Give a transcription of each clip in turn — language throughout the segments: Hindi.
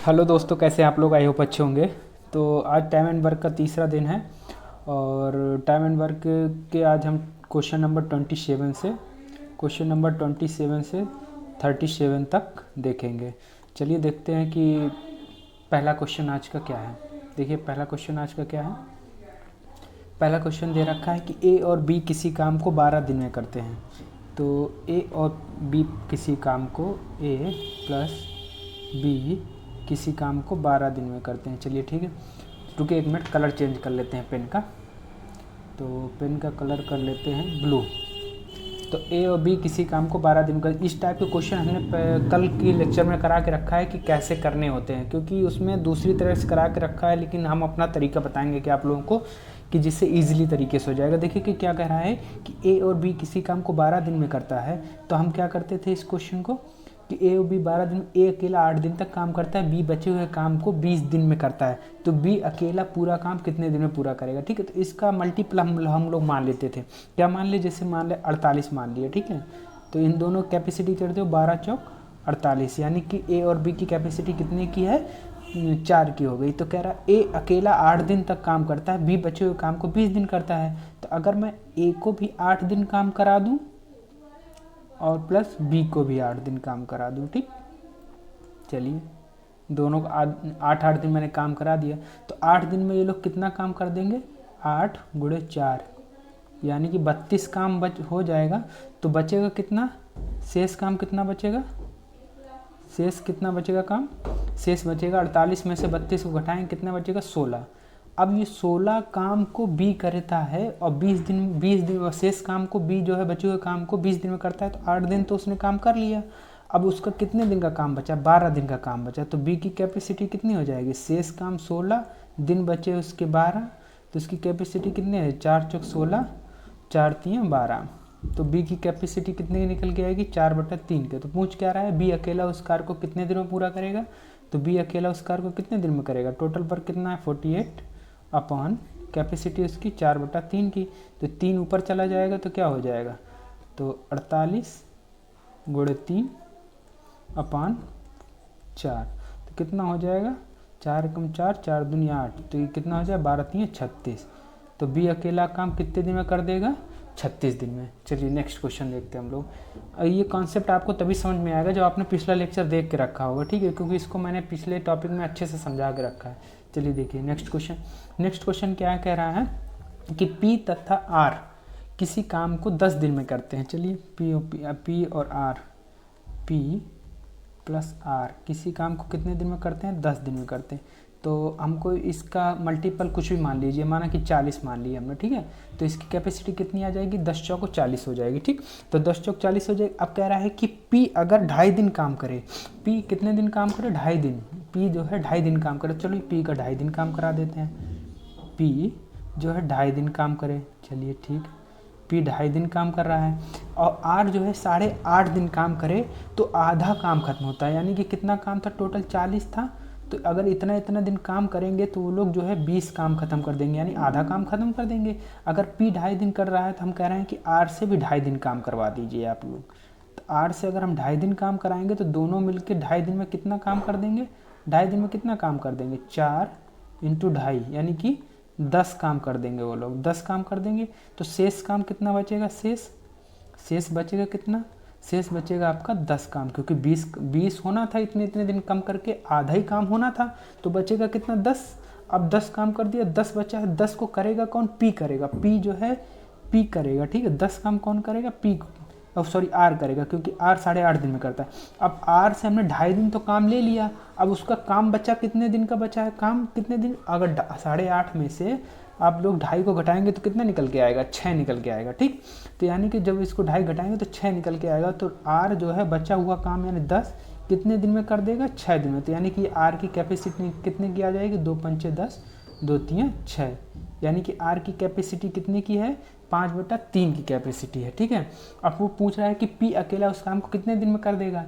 हेलो दोस्तों, कैसे आप लोग? आई होप अच्छे होंगे। तो आज टाइम एंड वर्क का तीसरा दिन है और टाइम एंड वर्क के आज हम क्वेश्चन नंबर 27 से 37 तक देखेंगे। चलिए देखते हैं कि पहला क्वेश्चन आज का क्या है। देखिए पहला क्वेश्चन आज का क्या है। पहला क्वेश्चन दे रखा है कि ए और बी किसी काम को 12 दिन में करते हैं। तो ए और बी किसी काम को ए प्लस बी किसी काम को 12 दिन में करते हैं। चलिए ठीक है, रुकिए एक मिनट, कलर चेंज कर लेते हैं पेन का। तो पेन का कलर कर लेते हैं ब्लू। तो ए और बी किसी काम को 12 दिन का, इस टाइप के क्वेश्चन हमने कल की लेक्चर में करा के रखा है कि कैसे करने होते हैं, क्योंकि उसमें दूसरी तरह से करा के रखा है, लेकिन हम अपना तरीका बताएंगे कि आप लोगों को कि जिससे ईजिली तरीके से हो जाएगा। देखिए कि क्या कह रहा है कि ए और बी किसी काम को 12 दिन में करता है। तो हम क्या करते थे इस क्वेश्चन को कि ए और बी 12 दिन, ए अकेला 8 दिन तक काम करता है, बी बचे हुए काम को 20 दिन में करता है। तो बी अकेला पूरा काम कितने दिन में पूरा करेगा? ठीक है, तो इसका मल्टीपल हम लोग मान लेते थे। क्या मान ले? जैसे मान ले 48 मान लिया, ठीक है। तो इन दोनों कैपेसिटी करते हो 12 चौक 48, यानी कि ए और बी की कैपेसिटी कितने की है? 4 की हो गई। तो कह रहा ए अकेला 8 दिन तक काम करता है, बी बचे हुए काम को 20 दिन करता है। तो अगर मैं ए को भी 8 दिन काम करा दूं और प्लस बी को भी 8 दिन काम करा दूं, ठीक। चलिए दोनों को 8 दिन मैंने काम करा दिया। तो 8 दिन में ये लोग कितना काम कर देंगे? 8 गुणे 4, यानी कि 32 काम हो जाएगा। तो बचेगा कितना? शेष काम कितना बचेगा? शेष कितना बचेगा काम? शेष बचेगा 48 में से 32 को घटाएं, कितना बचेगा? 16। अब ये 16 काम को बी करता है और 20 दिन शेष काम को बी जो है बचे हुए काम को 20 दिन में करता है। तो 8 दिन तो उसने काम कर लिया। अब उसका कितने दिन का काम बचा? 12 दिन का काम बचा। तो बी की कैपेसिटी कितनी हो जाएगी? शेष काम 16 दिन बचे उसके 12, तो उसकी कैपेसिटी कितनी है? 4 चौक 16, 4 3 12। तो बी की कैपेसिटी कितने की निकल के आएगी? 4/3 के। तो पूछ क्या रहा है? बी अकेला उस कार्य को कितने दिन में पूरा करेगा? तो बी अकेला उस कार्य को कितने दिन में करेगा? टोटल वर्क कितना है? 48 अपॉन कैपेसिटी उसकी 4/3 की। तो 3 ऊपर चला जाएगा तो क्या हो जाएगा? तो 48 गुणे 3 अपॉन 4, तो कितना हो जाएगा? 4 कम 4, 4 दूनी 8, तो ये कितना हो जाएगा? 12 3 36। तो बी अकेला काम कितने दिन में कर देगा? 36 दिन में। चलिए नेक्स्ट क्वेश्चन देखते हैं हम लोग। ये कॉन्सेप्ट आपको तभी समझ में आएगा जब आपने पिछला लेक्चर देख के रखा होगा, ठीक है, क्योंकि इसको मैंने पिछले टॉपिक में अच्छे से समझा के रखा है। चलिए देखिए नेक्स्ट क्वेश्चन क्या कह रहा है कि पी तथा आर किसी काम को 10 दिन में करते हैं। चलिए पी और आर, पी प्लस आर किसी काम को कितने दिन में करते हैं? 10 दिन में करते हैं। तो हमको इसका मल्टीपल कुछ भी मान लीजिए, माना कि 40 मान लिया हमने, ठीक है। तो इसकी कैपेसिटी कितनी आ जाएगी? 10 चौको 40 हो जाएगी, ठीक। तो 10 चौक 40 हो जाएगी। अब कह रहा है कि पी अगर 2.5 दिन काम करे, पी कितने दिन काम करे? 2.5 दिन। पी जो है 2.5 दिन काम करे। चलो पी का 2.5 दिन काम करा देते हैं। पी जो है 2.5 दिन काम करे, चलिए ठीक। पी 2.5 दिन काम कर रहा है और आर जो है 8.5 दिन काम करे तो आधा काम खत्म होता है। यानी कि कितना काम था? टोटल 40 था। तो अगर इतना दिन काम करेंगे तो वो लोग जो है 20 काम खत्म कर देंगे, यानी आधा काम खत्म कर देंगे। अगर पी 2.5 दिन कर रहा है तो हम कह रहे हैं कि आर से भी 2.5 दिन काम करवा दीजिए आप लोग। तो आर से अगर हम 2.5 दिन काम कराएंगे तो दोनों मिलकर 2.5 दिन में कितना काम कर देंगे? 2.5 दिन में कितना काम कर देंगे? 4 × 2.5, यानी कि 10 काम कर देंगे वो लोग, 10 काम कर देंगे। तो शेष काम कितना बचेगा? शेष बचेगा कितना? शेष बचेगा आपका 10 काम, क्योंकि 20 होना था, इतने दिन कम करके आधा ही काम होना था। तो बचेगा कितना? 10। अब 10 काम कर दिया, 10 बचा है। 10 को करेगा कौन? पी करेगा। पी जो है पी करेगा, ठीक है। 10 काम कौन करेगा? पी, आर करेगा, क्योंकि आर 8.5 दिन में करता है। अब आर से हमने 2.5 दिन तो काम ले लिया। अब उसका काम बचा कितने दिन का बचा है? काम कितने दिन? अगर 8.5 में से आप लोग 2.5 को घटाएंगे तो कितना निकल के आएगा? 6 निकल के आएगा, ठीक। तो यानी कि जब इसको 2.5 घटाएंगे तो 6 निकल के आएगा। तो आर जो है बचा हुआ काम यानी 10 कितने दिन में कर देगा? 6 दिन में। तो यानी कि आर की कैपेसिटी कितने की आ जाएगी? 2 पंचे 10, 2 3 6, यानी कि आर की कैपेसिटी कितने की है? 5/3 की कैपेसिटी है, ठीक है। अब वो पूछ रहा है कि पी अकेला उस काम को कितने दिन में कर देगा।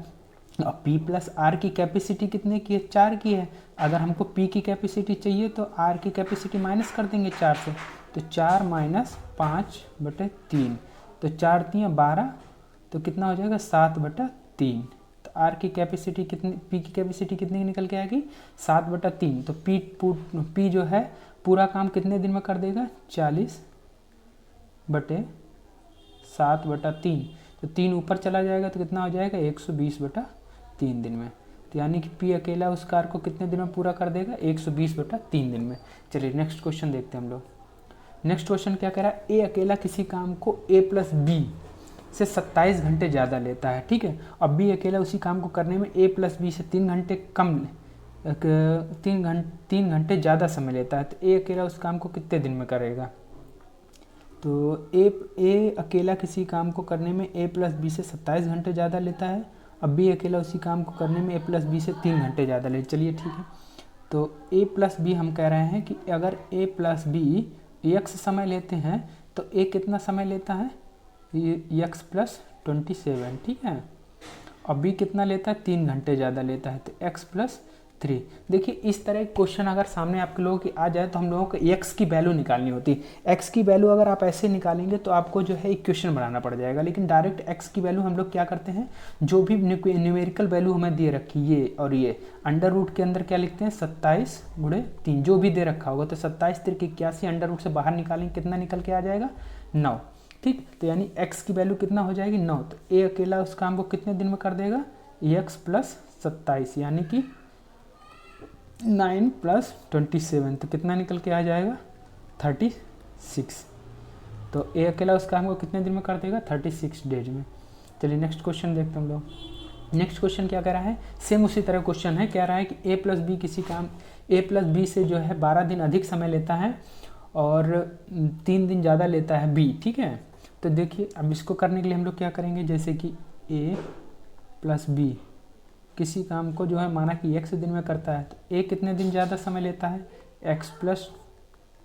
अब P प्लस आर की कैपेसिटी कितने की है? 4 की है। अगर हमको P की कैपेसिटी चाहिए तो R की कैपेसिटी माइनस कर देंगे 4 से। तो 4 - 5/3, तो 4 3 12, तो कितना हो जाएगा? 7/3। तो तो आर की कैपेसिटी कितनी, पी की कैपेसिटी कितनी निकल के आएगी 7/3। तो पी जो है पूरा काम कितने दिन में कर देगा 40/7/3। तो 3 ऊपर चला जाएगा तो कितना हो जाएगा 120/3 दिन में। तो यानी कि पी अकेला उस कार्य को कितने दिन में पूरा कर देगा 120/3 दिन में। चलिए नेक्स्ट क्वेश्चन देखते हैं हम लोग। नेक्स्ट क्वेश्चन क्या कह रहा है, ए अकेला किसी काम को ए प्लस बी से 27 घंटे ज़्यादा लेता है, ठीक है, और बी अकेला उसी काम को करने में ए प्लस बी से 3 घंटे ज़्यादा समय लेता है। तो ए अकेला उस काम को कितने दिन में करेगा। तो ए अकेला किसी काम को करने में ए प्लस बी से 27 घंटे ज़्यादा लेता है, अब बी अकेला उसी काम को करने में ए प्लस बी से 3 घंटे ज़्यादा ले। चलिए ठीक है, तो ए प्लस बी हम कह रहे हैं कि अगर ए प्लस बी एक्स समय लेते हैं तो ए कितना समय लेता है एक्स प्लस 27, ठीक है, और बी कितना लेता है 3 घंटे ज़्यादा लेता है, तो एक्स प्लस 3। देखिए इस तरह क्वेश्चन अगर सामने आपके लोगों की आ जाए तो हम लोगों को एक्स की वैल्यू निकालनी होती है। एक्स की वैल्यू अगर आप ऐसे निकालेंगे तो आपको जो है इक्वेशन बनाना पड़ जाएगा, लेकिन डायरेक्ट एक्स की वैल्यू हम लोग क्या करते हैं, जो भी न्यूमेरिकल वैल्यू हमें दे रखी ये और ये अंडर रूट के अंदर क्या लिखते हैं 27/3 जो भी दे रखा होगा, तो 27×3 अंडर रूट से बाहर निकालेंगे कितना निकल के आ जाएगा 9, ठीक। तो यानी x की वैल्यू कितना हो जाएगी 9। तो a अकेला उस काम को कितने दिन में कर देगा x प्लस 27 यानी कि 9 + 27, तो कितना निकल के आ जाएगा 36। तो a अकेला उस काम को कितने दिन में कर देगा 36 डेज में। चलिए नेक्स्ट क्वेश्चन देखते हैं हम लोग। नेक्स्ट क्वेश्चन क्या कह रहा है, सेम उसी तरह क्वेश्चन है, कह रहा है कि a प्लस बी किसी काम a प्लस बी से जो है 12 दिन अधिक समय लेता है और 3 दिन ज़्यादा लेता है b, ठीक है। तो देखिए अब इसको करने के लिए हम लोग क्या करेंगे, जैसे कि a प्लस बी किसी काम को जो है माना कि x दिन में करता है, तो a कितने दिन ज़्यादा समय लेता है x प्लस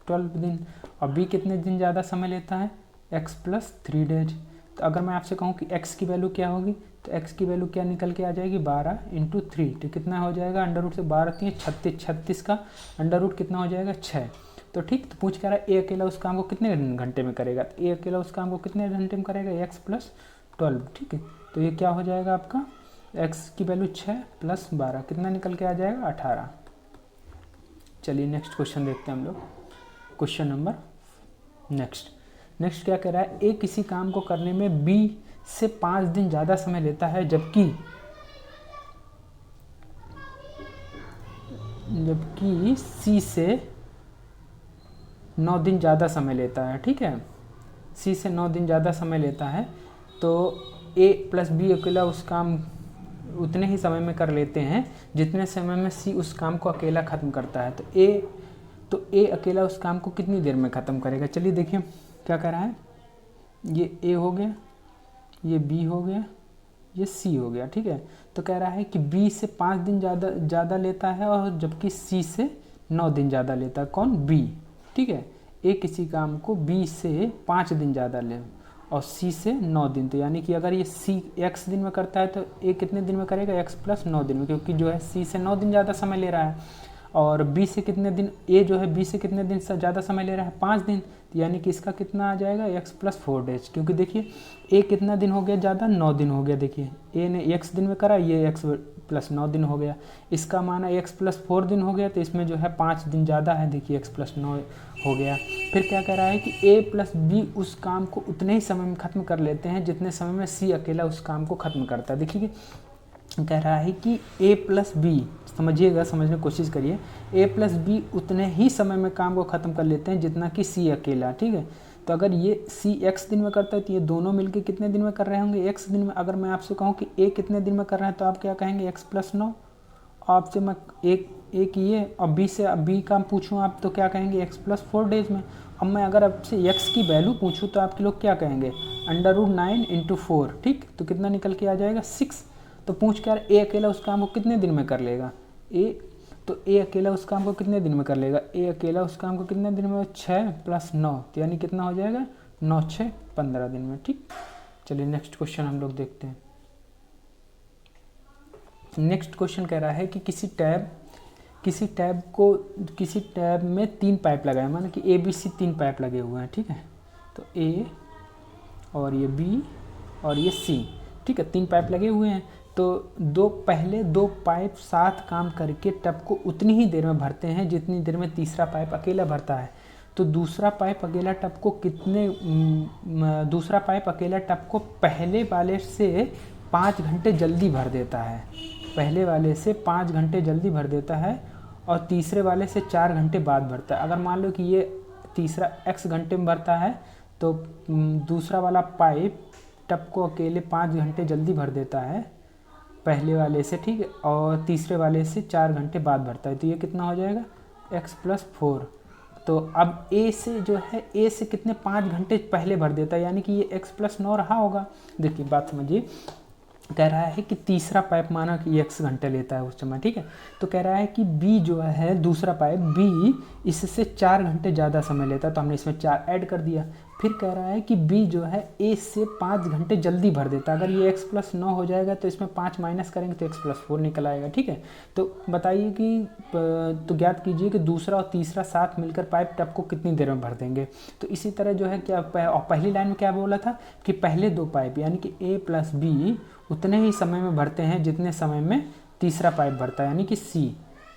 12 दिन, और b कितने दिन ज़्यादा समय लेता है x प्लस 3 डेज। तो अगर मैं आपसे कहूँ कि x की वैल्यू क्या होगी, तो x की वैल्यू क्या निकल के आ जाएगी 12 × 3, तो कितना हो जाएगा अंडर रूट से 12×3 36 का अंडर रूट कितना हो जाएगा 6। तो ठीक, तो पूछ कह रहा है ए अकेला उस काम को कितने घंटे में करेगा, तो ए अकेला उस काम को कितने घंटे में करेगा x प्लस 12, ठीक है। तो ये क्या हो जाएगा आपका x की वैल्यू 6 + 12 कितना निकल के आ जाएगा 18। चलिए नेक्स्ट क्वेश्चन देखते हैं हम लोग। क्वेश्चन नंबर नेक्स्ट क्या कह रहा है, ए किसी काम को करने में बी से 5 दिन ज़्यादा समय लेता है जबकि सी से 9 दिन ज़्यादा समय लेता है, ठीक है, सी से 9 दिन ज़्यादा समय लेता है। तो ए प्लस बी अकेला उस काम उतने ही समय में कर लेते हैं जितने समय में सी उस काम को अकेला ख़त्म करता है। तो ए अकेला उस काम को कितनी देर में ख़त्म करेगा। चलिए देखिए क्या कर रहा है, ये ए हो गया, ये बी हो गया, ये सी हो गया, ठीक है। तो कह रहा है कि बी से 5 दिन ज़्यादा लेता है और जबकि सी से 9 दिन ज़्यादा लेता है, कौन बी, ठीक है। ए किसी काम को बी से 5 दिन ज़्यादा ले और सी से 9 दिन, तो यानी कि अगर ये सी x दिन में करता है तो ए कितने दिन में करेगा x प्लस 9 दिन में, क्योंकि जो है सी से 9 दिन ज़्यादा समय ले रहा है और बी से कितने दिन, ए जो है बी से कितने दिन से ज़्यादा समय ले रहा है 5 दिन, तो यानी कि इसका कितना आ जाएगा x प्लस 4 डेज, क्योंकि देखिए ए कितना दिन हो गया ज़्यादा 9 दिन हो गया। देखिए ए ने x दिन में करा, ये x प्लस 9 दिन हो गया, इसका माना x प्लस 4 दिन हो गया, तो इसमें जो है 5 दिन ज़्यादा है, देखिए x प्लस 9 हो गया। फिर क्या कह रहा है कि a प्लस बी उस काम को उतने ही समय में ख़त्म कर लेते हैं जितने समय में सी अकेला उस काम को ख़त्म करता है। देखिए कह रहा है कि a प्लस बी, समझिएगा, समझने की कोशिश करिए, a प्लस बी उतने ही समय में काम को ख़त्म कर लेते हैं जितना कि सी अकेला, ठीक है। तो अगर ये सी x दिन में करता है तो ये दोनों मिलके कितने दिन में कर रहे होंगे x दिन में। अगर मैं आपसे कहूँ कि a कितने दिन में कर रहा है तो आप क्या कहेंगे x प्लस 9, आपसे मैं एक ये और b से b का पूछूँ आप तो क्या कहेंगे x प्लस 4 डेज में। अब मैं अगर आपसे x की वैल्यू पूछूँ तो आपके लोग क्या कहेंगे अंडर रूट 9 × 4, ठीक, तो कितना निकल के आ जाएगा 6। तो पूछ के यार ए अकेला उस काम को कितने दिन में कर लेगा, तो ए अकेला उस काम को कितने दिन में कर लेगा, ए अकेला उस काम को कितने दिन में 6 + 9, तो यानी कितना हो जाएगा 9 × 6 = 15 दिन में, ठीक। चलिए नेक्स्ट क्वेश्चन हम लोग देखते हैं। नेक्स्ट क्वेश्चन कह रहा है कि किसी टैब में 3 पाइप लगाए, माना कि ए बी सी 3 पाइप लगे हुए हैं, ठीक है। तो ए और ये बी और ये सी, ठीक है, 3 पाइप लगे हुए हैं। तो पहले दो पाइप साथ काम करके टब को उतनी ही देर में भरते हैं जितनी देर में तीसरा पाइप अकेला भरता है। तो दूसरा पाइप अकेला टब को पहले वाले से 5 घंटे जल्दी भर देता है, पहले वाले से 5 घंटे जल्दी भर देता है और तीसरे वाले से 4 घंटे बाद भरता है। अगर मान लो कि ये तीसरा x घंटे में भरता है तो दूसरा वाला पाइप टब को अकेले 5 घंटे जल्दी भर देता है पहले वाले से, ठीक है, और तीसरे वाले से 4 घंटे बाद भरता है। तो ये कितना हो जाएगा x + 4। तो अब a से जो है a से कितने 5 घंटे पहले भर देता है, यानी कि ये x + 9 रहा होगा। देखिए बात समझिए, कह रहा है कि तीसरा पाइप माना कि x घंटे लेता है उस समय, ठीक है। तो कह रहा है कि b जो है दूसरा पाइप b इससे 4 घंटे ज़्यादा समय लेता है, तो हमने इसमें 4 ऐड कर दिया। फिर कह रहा है कि b जो है a से 5 घंटे जल्दी भर देता है। अगर ये x + 9 हो जाएगा तो इसमें 5 माइनस करेंगे तो x + 4 निकल आएगा, ठीक है। तो बताइए कि तो ज्ञात कीजिए कि दूसरा और तीसरा साथ मिलकर पाइप टब को कितनी देर में भर देंगे। तो इसी तरह जो है क्या पहली लाइन में क्या बोला था कि पहले दो पाइप यानी कि a + b उतने ही समय में भरते हैं जितने समय में तीसरा पाइप भरता है, यानी कि c।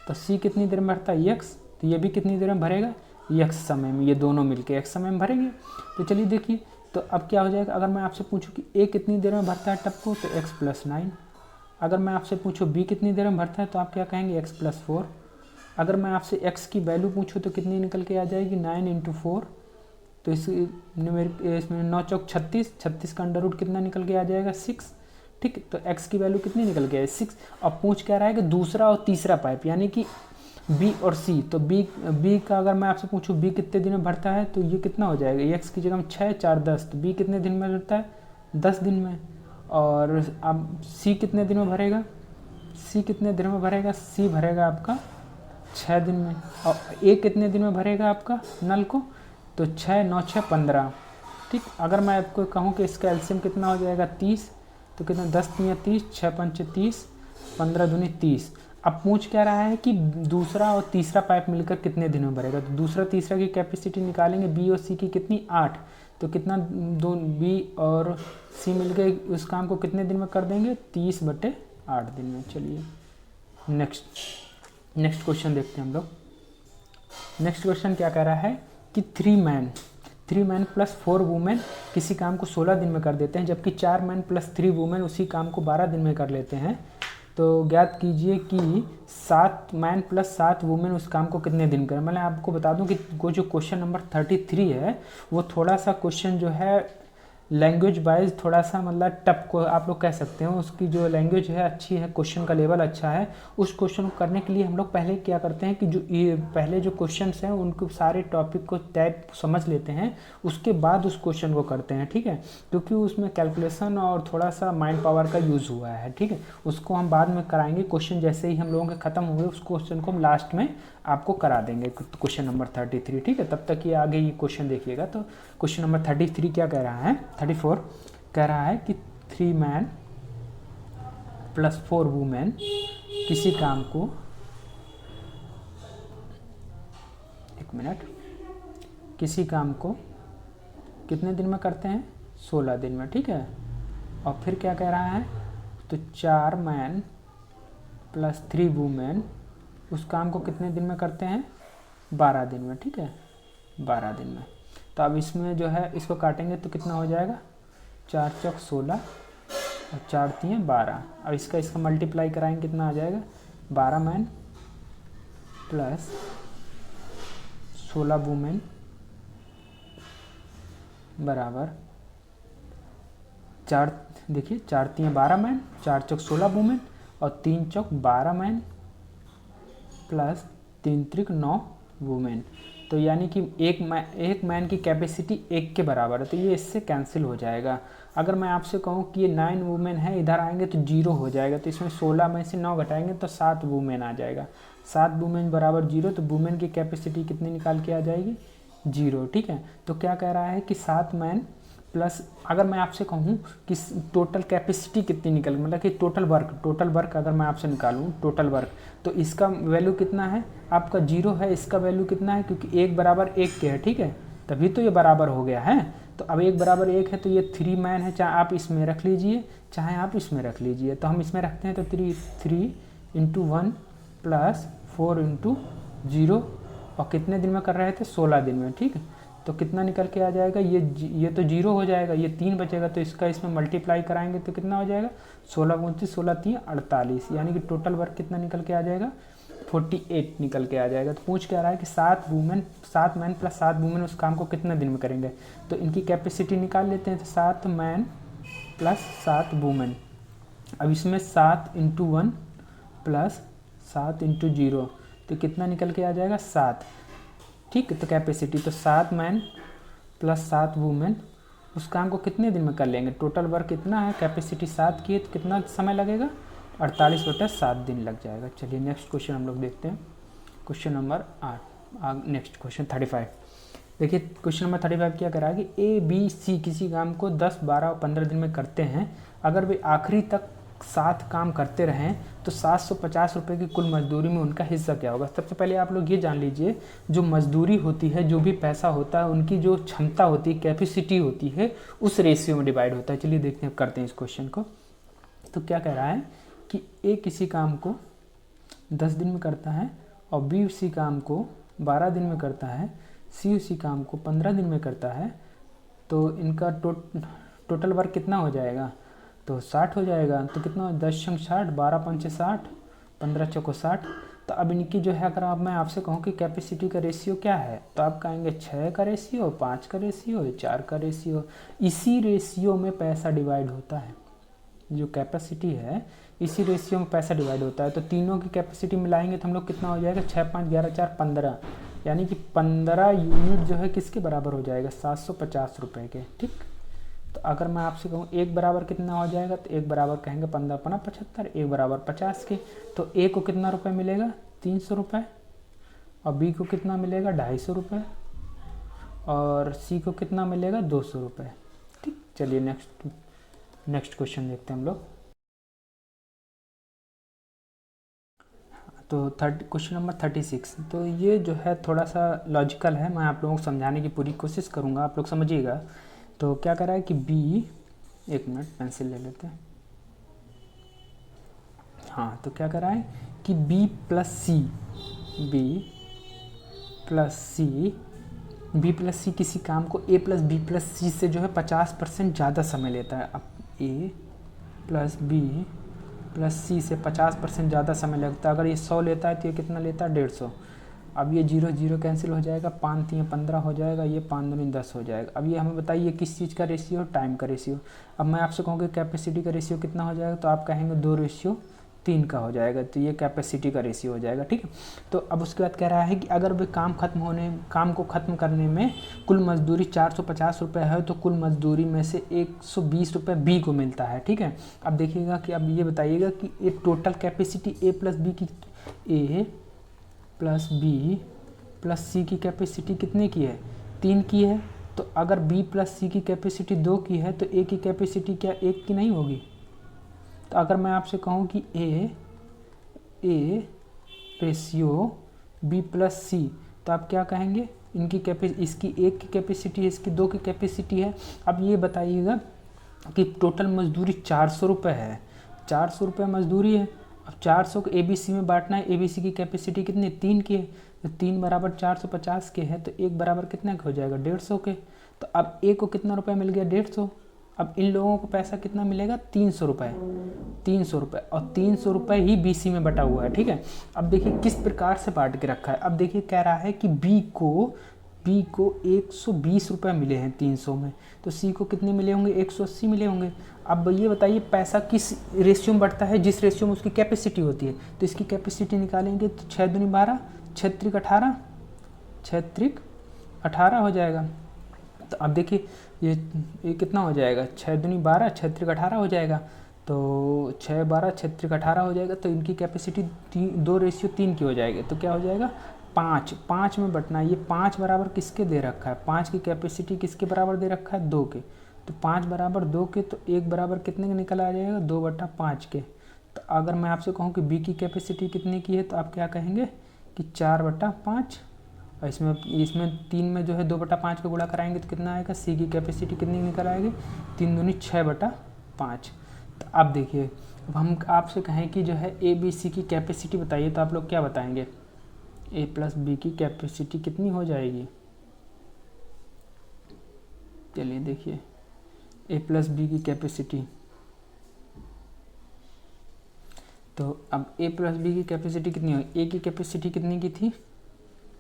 तो c कितनी देर में भरता है x, तो ये भी कितनी देर में भरेगा x समय में, ये दोनों मिलके x समय में भरेंगे। तो चलिए देखिए, तो अब क्या हो जाएगा, अगर मैं आपसे पूछूं कि a कितनी देर में भरता है टब को तो x + 9। अगर मैं आपसे पूछूं b कितनी देर में भरता है तो आप क्या कहेंगे x + 4। अगर मैं आपसे x की वैल्यू पूछूं तो कितनी निकल के आ जाएगी 9 × 4। तो इसमें 9 चौक 36, 36 का अंडर रूट कितना निकल के आ जाएगा 6, ठीक है। तो x की वैल्यू कितनी निकल के आई 6। अब पूछ क्या रहा है कि दूसरा और तीसरा पाइप यानी कि b और c। तो b का अगर मैं आपसे पूछूं b कितने दिन में भरता है तो ये कितना हो जाएगा, x की जगह में 6 4 10, तो b कितने दिन में भरता है 10 दिन में। और अब c कितने दिन में भरेगा, c कितने दिन में भरेगा, c भरेगा आपका 6 दिन में। और a कितने दिन में भरेगा आपका नल को, तो 6 9 6 15, ठीक। अगर मैं आपको कहूँ कि इसका एलसीएम कितना हो जाएगा 30, तो कितना 10 3 30, 6 5 30, 15 दूनी 30। अब पूछ क्या रहा है कि दूसरा और तीसरा पाइप मिलकर कितने दिन में भरेगा। तो दूसरा तीसरा की कैपेसिटी निकालेंगे, बी और सी की कितनी 8, तो कितना दो बी और सी मिलकर उस काम को कितने दिन में कर देंगे 30/8 दिन में। चलिए नेक्स्ट क्वेश्चन देखते हैं हम लोग। नेक्स्ट क्वेश्चन क्या कह रहा है कि 3 मैन + 4 वुमेन किसी काम को 16 दिन में कर देते हैं, जबकि 4 मैन + 3 वुमेन उसी काम को 12 दिन में कर लेते हैं। तो ज्ञात कीजिए कि 7 मैन + 7 वुमेन उस काम को कितने दिन करें। मैं आपको बता दूं कि वो जो क्वेश्चन नंबर 33 है वो थोड़ा सा क्वेश्चन जो है लैंग्वेज वाइज थोड़ा सा मतलब टफ को आप लोग कह सकते हो, उसकी जो लैंग्वेज है अच्छी है, क्वेश्चन का लेवल अच्छा है। उस क्वेश्चन को करने के लिए हम लोग पहले क्या करते हैं कि जो ये पहले जो क्वेश्चंस हैं उनको सारे टॉपिक को टाइप समझ लेते हैं, उसके बाद उस क्वेश्चन को करते हैं, ठीक है। क्योंकि उसमें कैलकुलेशन और थोड़ा सा माइंड पावर का यूज़ हुआ है, ठीक है। उसको हम बाद में कराएंगे, क्वेश्चन जैसे ही हम लोगों के ख़त्म हुए उस क्वेश्चन को हम लास्ट में आपको करा देंगे, क्वेश्चन नंबर 33, ठीक है। तब तक ये आगे ये क्वेश्चन देखिएगा। तो क्वेश्चन नंबर 33 क्या कह रहा है, 34 कह रहा है कि 3 मैन + 4 वुमेन किसी काम को, एक मिनट, किसी काम को कितने दिन में करते हैं 16 दिन में, ठीक है। और फिर क्या कह रहा है, तो 4 मैन + 3 वुमेन उस काम को कितने दिन में करते हैं 12 दिन में, ठीक है, 12 दिन में। तो अब इसमें जो है इसको काटेंगे तो कितना हो जाएगा 4 चौक 16 और 4 3 12। अब इसका मल्टीप्लाई कराएंगे कितना आ जाएगा 12 मैन + 16 वुमेन बराबर 4, देखिए 4 3 12 मैन, 4 चौक 16 वुमेन और 3 चौक 12 मैन + 3 त्रिक 9 वुमेन। तो यानी कि एक मैन की कैपेसिटी 1 के बराबर है, तो ये इससे कैंसिल हो जाएगा। अगर मैं आपसे कहूँ कि ये 9 वुमेन है, इधर आएंगे तो 0 हो जाएगा, तो इसमें 16 में से 9 घटाएंगे तो 7 वुमेन आ जाएगा। 7 वुमेन बराबर 0, तो वुमेन की कैपेसिटी कितनी निकाल के आ जाएगी 0, ठीक है। तो क्या कह रहा है कि 7 मैन प्लस, अगर मैं आपसे कहूँ कि टोटल कैपेसिटी कितनी निकल, मतलब कि टोटल वर्क अगर मैं आपसे निकालूँ टोटल वर्क, तो इसका वैल्यू कितना है आपका 0 है, इसका वैल्यू कितना है, क्योंकि 1 बराबर 1 के है, ठीक है, तभी तो ये बराबर हो गया है। तो अब 1 बराबर 1 है, तो ये 3 मैन है, चाहे आप इसमें रख लीजिए चाहे आप इसमें रख लीजिए। तो हम इसमें रखते हैं, तो 3 इंटू 1 प्लस 4 इंटू 0, और कितने दिन में कर रहे थे, 16 दिन में। ठीक है, तो कितना निकल के आ जाएगा, ये तो 0 हो जाएगा, ये 3 बचेगा, तो इसका इसमें मल्टीप्लाई कराएंगे तो कितना हो जाएगा, 16 29 16 3 48, यानी कि टोटल वर्क कितना निकल के आ जाएगा, 48 निकल के आ जाएगा। तो पूछ क्या रहा है कि 7 मैन प्लस 7 वूमेन उस काम को कितने दिन में करेंगे। तो इनकी कैपेसिटी निकाल लेते हैं। तो 7 मैन प्लस 7 वूमेन, अब इसमें 7 इंटू 1 प्लस 7 इंटू 0, तो कितना निकल के आ जाएगा, 7। ठीक है, तो कैपेसिटी, तो 7 मैन प्लस 7 वूमेन उस काम को कितने दिन में कर लेंगे। टोटल वर्क कितना है, कैपेसिटी 7 की है, तो कितना समय लगेगा, 48/7 दिन लग जाएगा। चलिए नेक्स्ट क्वेश्चन हम लोग देखते हैं, क्वेश्चन नंबर 8। Next question 35। देखिए क्वेश्चन नंबर 35 क्या करा कि ABC किसी काम को 10, 12 और 15 दिन में करते हैं। अगर वे आखिरी तक 7 काम करते रहें तो 750 रुपये की कुल मजदूरी में उनका हिस्सा क्या होगा। सबसे पहले आप लोग ये जान लीजिए, जो मजदूरी होती है, जो भी पैसा होता है, उनकी जो क्षमता होती है, कैपेसिटी होती है, उस रेशियो में डिवाइड होता है। चलिए देखते हैं, करते हैं इस क्वेश्चन को। तो क्या कह रहा है कि A किसी काम को 10 दिन में करता है और B उसी काम को 12 दिन में करता है, C उसी काम को 15 दिन में करता है। तो इनका टोटल वर्क कितना हो जाएगा, तो 60 हो जाएगा। तो कितना, 10 × 60, 12 × 5 = 60, 15 × 4 = 60। तो अब इनकी जो है, अगर आप मैं आपसे कहूँ कि कैपेसिटी का रेशियो क्या है, तो आप कहेंगे 6 का रेशियो, 5 का रेशियो, 4 का रेशियो। इसी रेशियो में पैसा डिवाइड होता है, जो कैपेसिटी है इसी रेशियो में पैसा डिवाइड होता है। तो तीनों की कैपेसिटी मिलाएंगे तो हम लोग कितना हो जाएगा, 6 5 11 4 15, यानी कि 15 यूनिट जो है किसके बराबर हो जाएगा, 750 रुपये के। ठीक, तो अगर मैं आपसे कहूँ 1 बराबर कितना हो जाएगा, तो 1 बराबर कहेंगे 15 × 5 = 75, 1 बराबर 50 के। तो A को कितना रुपये मिलेगा, 300 रुपये, और B को कितना मिलेगा, 250 रुपये, और C को कितना मिलेगा, 200 रुपये। ठीक, चलिए नेक्स्ट क्वेश्चन देखते हैं हम लोग। तो क्वेश्चन नंबर 36। तो ये जो है थोड़ा सा लॉजिकल है, मैं आप लोगों को समझाने की पूरी कोशिश करूँगा, आप लोग समझिएगा। तो क्या कर रहा है कि B, एक मिनट पेंसिल ले लेते हैं। हाँ, तो क्या कर रहा है कि B प्लस C किसी काम को A plus B plus C से जो है 50% ज़्यादा समय लेता है। अब A plus B plus C से 50% ज़्यादा समय लगता है। अगर ये 100 लेता है तो ये कितना लेता है, 150। अब ये 0 0 कैंसिल हो जाएगा, 5 3 15 हो जाएगा, ये 5 2 10 हो जाएगा। अब ये हमें बताइए किस चीज़ का रेशियो, टाइम का रेशियो। अब मैं आपसे कहूँगी कैपेसिटी का रेशियो कितना हो जाएगा, तो आप कहेंगे 2:3 का हो जाएगा। तो ये कैपेसिटी का रेशियो हो जाएगा। ठीक है, तो अब उसके बाद कह रहा है कि अगर वे काम को ख़त्म करने में कुल मजदूरी 450 रुपये है, तो कुल मजदूरी में से 120 रुपये B को मिलता है। ठीक है, अब देखिएगा कि अब ये बताइएगा कि ये total capacity A plus B plus C की कैपेसिटी कितने की है, 3 की है। तो अगर B प्लस C की कैपेसिटी 2 की है, तो A की कैपेसिटी क्या 1 की नहीं होगी। तो अगर मैं आपसे कहूँ कि A ratio B plus C, तो आप क्या कहेंगे, इसकी 1 की कैपेसिटी है, इसकी 2 की कैपेसिटी है। अब ये बताइएगा कि टोटल मजदूरी 400 रुपये है, 400 रुपये मजदूरी है। अब 400 को ABC में बांटना है, ABC की कैपेसिटी कितनी, 3 की है। तो 3 बराबर 450 के है, तो 1 बराबर कितने का हो जाएगा, 150 के। तो अब A को कितना रुपये मिल गया, 150। अब इन लोगों को पैसा कितना मिलेगा, 300 रुपये, 300 रुपये, और 300 रुपये ही BC में बटा हुआ है। ठीक है, अब देखिए किस प्रकार से बांट के रखा है। अब देखिए कह रहा है कि B को 120 रुपये मिले हैं 300 में, तो C को कितने मिले होंगे, 180 मिले होंगे। अब ये बताइए पैसा किस रेशियो में बढ़ता है, जिस रेशियो में उसकी कैपेसिटी होती है। तो इसकी कैपेसिटी निकालेंगे तो 6 दूनी 12, 6 त्रिक 18, 6 त्रिक 18 हो जाएगा। तो अब देखिए ये कितना हो जाएगा, 6 दूनी 12, 6 त्रिक 18 हो जाएगा। तो 6 12 6 त्रिक 18 हो जाएगा। तो इनकी कैपेसिटी 2:3 की हो जाएगी। तो क्या हो जाएगा, 5 में बटना। ये 5 बराबर किसके दे रखा है, 5 की कैपेसिटी किसके बराबर दे रखा है, 2 के। तो 5 बराबर 2 के, तो 1 बराबर कितने के निकल आ जाएगा, 2/5 के। तो अगर मैं आपसे कहूँ कि B की कैपेसिटी कितने की है, तो आप क्या कहेंगे कि 4/5, और इसमें 3 में जो है 2/5 को गुणा कराएंगे तो कितना आएगा, सी की कैपेसिटी कितनी निकल आएगी, 3 दूनी 6/5। तो अब देखिए, अब हम आपसे कहें कि जो है ए बी सी की कैपेसिटी बताइए, तो आप लोग क्या बताएंगे, ए प्लस बी की कैपेसिटी कितनी हो जाएगी। चलिए देखिए, ए प्लस बी की कैपेसिटी, तो अब ए प्लस बी की कैपेसिटी कितनी हो, ए की कैपेसिटी कितनी की थी,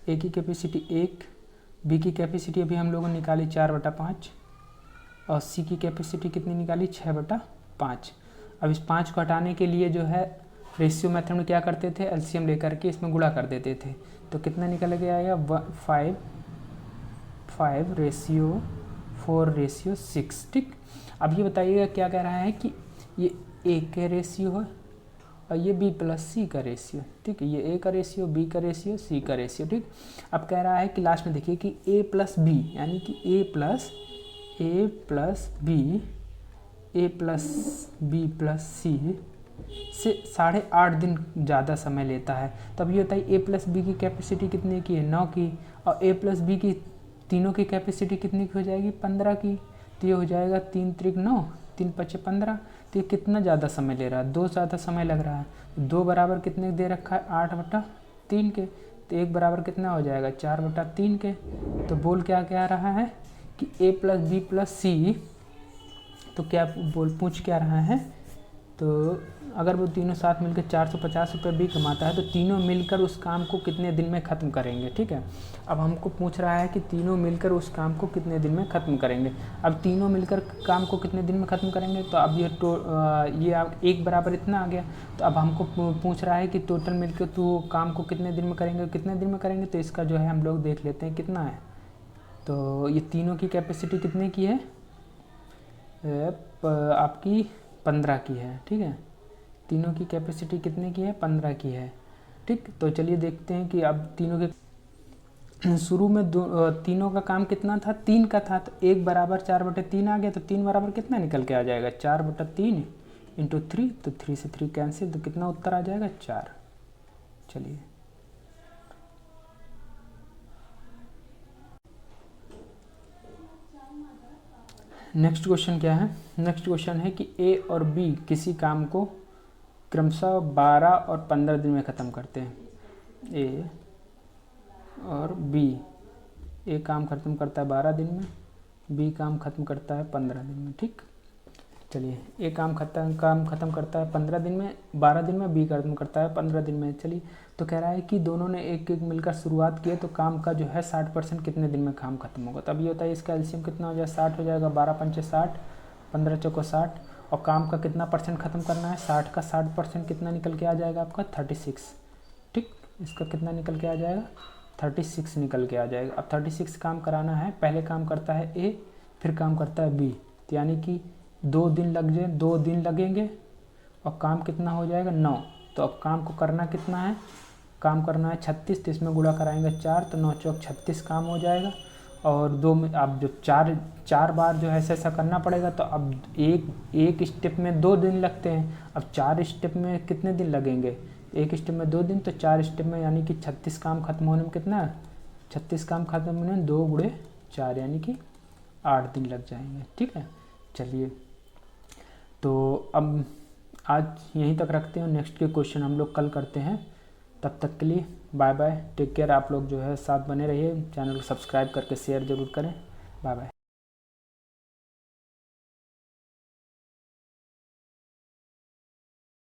ए की कैपेसिटी 1, बी की कैपेसिटी अभी हम लोगों ने निकाली 4/5 और सी की कैपेसिटी कितनी निकाली 6/5। अब इस 5 को हटाने के लिए जो है रेशियो मेथड में क्या करते थे, एलसीएम लेकर के इसमें गुणा कर देते थे, तो कितना निकल के आएगा 5/4/6। ठीक, अब ये बताइएगा क्या कह रहा है कि ये ए का रेशियो है और ये बी प्लस सी का रेशियो। ठीक है, ये ए का रेशियो, बी का रेशियो, सी का रेशियो। ठीक, अब कह रहा है कि लास्ट में देखिए कि ए प्लस बी यानी कि ए प्लस बी प्लस सी से 8.5 दिन ज़्यादा समय लेता है। तब ये बताइए ए प्लस बी की कैपेसिटी कितने की है, 9 की, और ए प्लस बी की तीनों की कैपेसिटी कितनी की हो जाएगी, 15 की। तो ये हो जाएगा 3 त्रिक 9, 3 पचे 15। तो ये कितना ज़्यादा समय ले रहा है, 2 ज़्यादा समय लग रहा है। 2 बराबर कितने दे रखा है, 8/3 के, तो 1 बराबर कितना हो जाएगा, 4/3 के। तो बोल क्या रहा है कि ए प्लस बी प्लस सी, तो क्या पूछ क्या रहा है, तो अगर वो तीनों साथ मिलकर 450 रुपये भी कमाता है तो तीनों मिलकर उस काम को कितने दिन में ख़त्म करेंगे। ठीक है, अब हमको पूछ रहा है कि तीनों मिलकर उस काम को कितने दिन में ख़त्म करेंगे। अब तीनों मिलकर काम को कितने दिन में ख़त्म करेंगे, तो अब ये 1 बराबर इतना आ गया। तो अब हमको पूछ रहा है कि टोटल मिलकर तो काम को कितने दिन में करेंगे, तो इसका जो है हम लोग देख लेते हैं कितना है। तो ये तीनों की कैपेसिटी कितने की है, आपकी 15 की है। ठीक है, तीनों की कैपेसिटी कितने की है, 15 की है। ठीक, तो चलिए देखते हैं कि अब तीनों के शुरू में तीनों का काम कितना था, 3 का था, तो 1 बराबर 4/3 आ गया। तो 3 बराबर कितना निकल के आ जाएगा, 4/3 इंटू 3, तो 3 से 3 कैंसिल, तो कितना उत्तर आ जाएगा, 4। चलिए नेक्स्ट क्वेश्चन क्या है, नेक्स्ट क्वेश्चन है कि ए और बी किसी काम को क्रमशः 12 और 15 दिन में ख़त्म करते हैं। ए और बी, ए काम ख़त्म करता है 12 दिन में, बी काम ख़त्म करता है 15 दिन में। ठीक, चलिए ए काम ख़त्म करता है 15 दिन में, 12 दिन में, बी ख़त्म करता है 15 दिन में। चलिए, तो कह रहा है कि दोनों ने एक मिलकर शुरुआत की है, तो काम का जो है 60% कितने दिन में काम खत्म होगा। तब ये होता है इसका एलसीएम कितना हो जाएगा, 60 हो जाएगा, 12 पंचे 60, 15 चौको 60, और काम का कितना परसेंट ख़त्म करना है, 60 का 60% कितना निकल के आ जाएगा आपका, 36। ठीक, इसका कितना निकल के आ जाएगा, 36 निकल के आ जाएगा। अब 36 काम कराना है, पहले काम करता है ए, फिर काम करता है बी, तो यानी कि 2 दिन लगेंगे और काम कितना हो जाएगा, 9। तो अब काम को करना कितना है, काम करना है 36, तो इसमें गुणा कराएंगे 4, तो 9 चौक 36 काम हो जाएगा। और 2 में अब जो 4 बार जो है ऐसा करना पड़ेगा, तो अब एक स्टेप में 2 दिन लगते हैं। अब 4 स्टेप में कितने दिन लगेंगे, एक स्टेप में 2 दिन, तो 4 स्टेप में यानी कि 36 काम खत्म होने में कितना है, 36 काम खत्म होने में 2 गुणे 4 यानी कि 8 दिन लग जाएंगे। ठीक है, चलिए तो अब आज यहीं तक रखते हैं, नेक्स्ट के क्वेश्चन हम लोग कल करते हैं। तब तक के लिए बाय बाय, टेक केयर। आप लोग जो है साथ बने रहिए, चैनल को सब्सक्राइब करके शेयर ज़रूर करें। Bye bye.